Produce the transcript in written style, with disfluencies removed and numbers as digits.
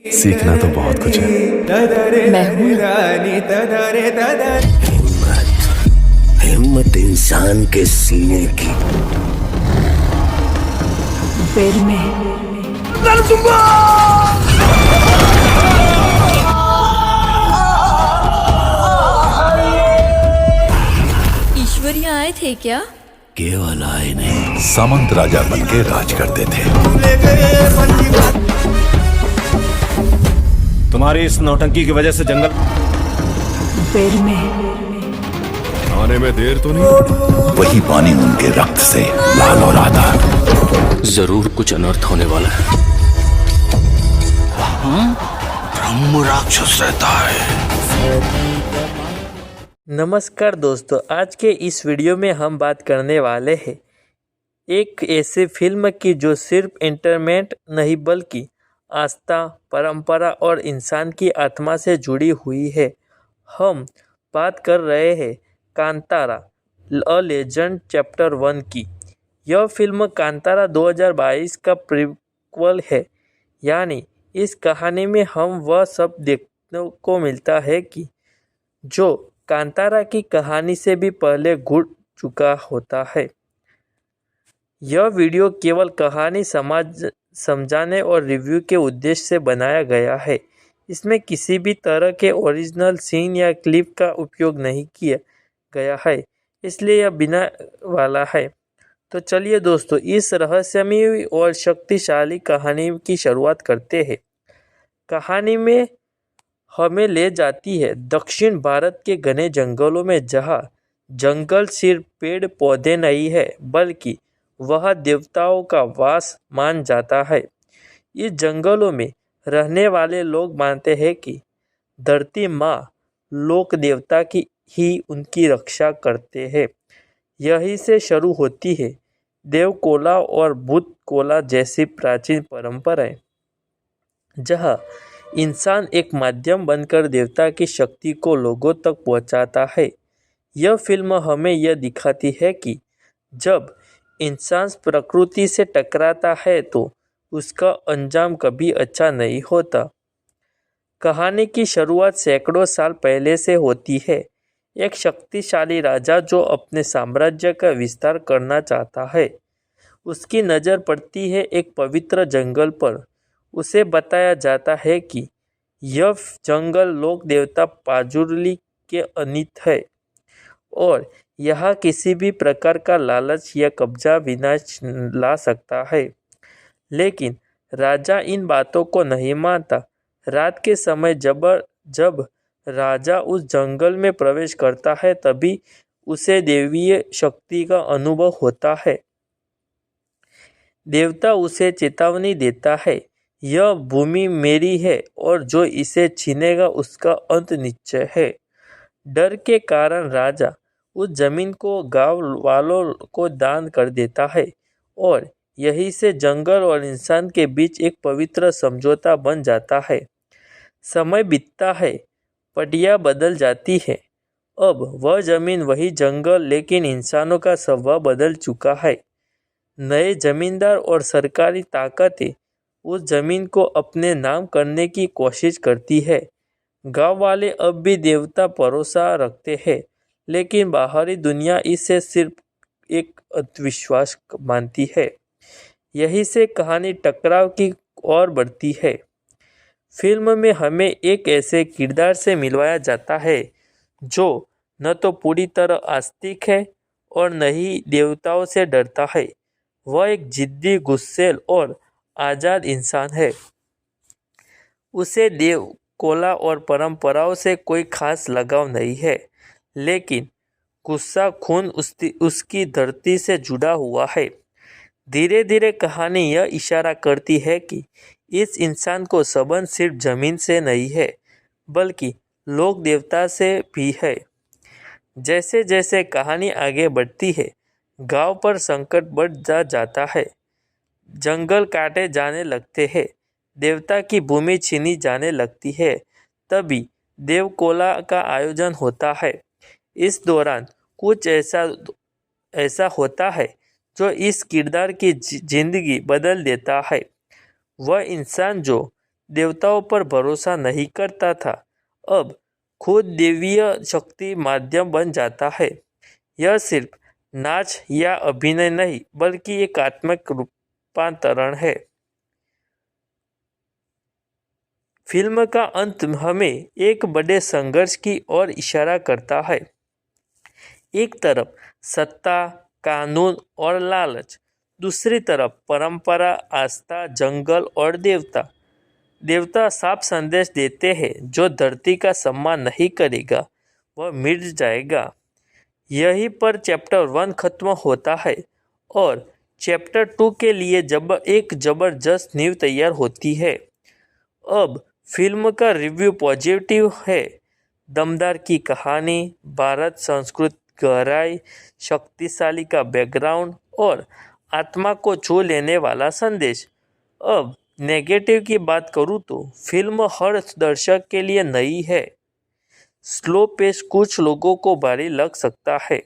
सीखना तो बहुत कुछ है। मैं हूं हिम्मत इंसान के सीने की। फिर मैं ईश्वरीय आए थे क्या? केवल आए नहीं, सामंत राजा बनके राज करते थे। तुम्हारी इस नौटंकी की वजह से जंगल फिर मैं आने में देर तो नहीं? वही पानी उनके रक्त से लाल हो रहा था। जरूर कुछ अनर्थ होने वाला है। ब्रह्म राक्षस रहता है। नमस्कार दोस्तों, आज के इस वीडियो में हम बात करने वाले हैं एक ऐसे फिल्म की जो सिर्फ एंटरटेनमेंट नहीं बल्कि आस्था, परंपरा और इंसान की आत्मा से जुड़ी हुई है। हम बात कर रहे हैं कांतारा अ लेजेंड चैप्टर 1 की। यह फिल्म कांतारा 2022 का प्रीक्वल है, यानी इस कहानी में हम वह सब देखने को मिलता है कि जो कांतारा की कहानी से भी पहले घुट चुका होता है। यह वीडियो केवल कहानी समझाने और रिव्यू के उद्देश्य से बनाया गया है। इसमें किसी भी तरह के ओरिजिनल सीन या क्लिप का उपयोग नहीं किया गया है, इसलिए यह बिना वाला है। तो चलिए दोस्तों, इस रहस्यमयी और शक्तिशाली कहानी की शुरुआत करते हैं। कहानी में हमें ले जाती है दक्षिण भारत के घने जंगलों में, जहाँ जंगल सिर्फ पेड़ पौधे नहीं है बल्कि वह देवताओं का वास मान जाता है। इस जंगलों में रहने वाले लोग मानते हैं कि धरती माँ लोक देवता की ही उनकी रक्षा करते हैं। यहीं से शुरू होती है देवकोला और भूत कोला जैसी प्राचीन परंपराएं, जहाँ इंसान एक माध्यम बनकर देवता की शक्ति को लोगों तक पहुंचाता है। यह फिल्म हमें यह दिखाती है कि जब इंसान प्रकृति से टकराता है तो उसका अंजाम कभी अच्छा नहीं होता। कहानी की शुरुआत सैकड़ों साल पहले से होती है। एक शक्तिशाली राजा जो अपने साम्राज्य का विस्तार करना चाहता है, उसकी नज़र पड़ती है एक पवित्र जंगल पर। उसे बताया जाता है कि यह जंगल लोक देवता पाजुर्ली के अनित है और यहाँ किसी भी प्रकार का लालच या कब्जा विनाश ला सकता है। लेकिन राजा इन बातों को नहीं मानता। रात के समय जब राजा उस जंगल में प्रवेश करता है, तभी उसे देवीय शक्ति का अनुभव होता है। देवता उसे चेतावनी देता है, यह भूमि मेरी है और जो इसे छीनेगा उसका अंत निश्चय है। डर के कारण राजा उस जमीन को गांव वालों को दान कर देता है और यहीं से जंगल और इंसान के बीच एक पवित्र समझौता बन जाता है। समय बीतता है, पटिया बदल जाती है। अब वह जमीन वही जंगल, लेकिन इंसानों का स्वभाव बदल चुका है। नए जमींदार और सरकारी ताकतें उस जमीन को अपने नाम करने की कोशिश करती है। गांव वाले अब भी देवता भरोसा रखते हैं, लेकिन बाहरी दुनिया इसे सिर्फ एक अंधविश्वास मानती है। यहीं से कहानी टकराव की ओर बढ़ती है। फिल्म में हमें एक ऐसे किरदार से मिलवाया जाता है जो न तो पूरी तरह आस्तिक है और न ही देवताओं से डरता है। वह एक जिद्दी, गुस्सैल और आज़ाद इंसान है। उसे देव कोला और परंपराओं से कोई खास लगाव नहीं है, लेकिन गुस्सा खून उसकी धरती से जुड़ा हुआ है। धीरे धीरे कहानी यह इशारा करती है कि इस इंसान को संबंध सिर्फ जमीन से नहीं है बल्कि लोक देवता से भी है। जैसे जैसे कहानी आगे बढ़ती है, गांव पर संकट बढ़ जाता है। जंगल काटे जाने लगते हैं, देवता की भूमि छीनी जाने लगती है। तभी देवकोला का आयोजन होता है। इस दौरान कुछ ऐसा होता है जो इस किरदार की जिंदगी बदल देता है। वह इंसान जो देवताओं पर भरोसा नहीं करता था, अब खुद देवीय शक्ति माध्यम बन जाता है। यह सिर्फ नाच या अभिनय नहीं बल्कि एक आत्मिक रूपांतरण है। फिल्म का अंत हमें एक बड़े संघर्ष की ओर इशारा करता है। एक तरफ सत्ता, कानून और लालच, दूसरी तरफ परंपरा, आस्था, जंगल और देवता। देवता साफ संदेश देते हैं, जो धरती का सम्मान नहीं करेगा वह मिट जाएगा। यहीं पर चैप्टर 1 खत्म होता है और चैप्टर 2 के लिए एक जबरदस्त नींव तैयार होती है। अब फिल्म का रिव्यू पॉजिटिव है। दमदार की कहानी, भारत संस्कृत गहराई, शक्तिशाली का बैकग्राउंड और आत्मा को छू लेने वाला संदेश। अब नेगेटिव की बात करूँ तो फिल्म हर दर्शक के लिए नई है। स्लो पेस कुछ लोगों को भारी लग सकता है।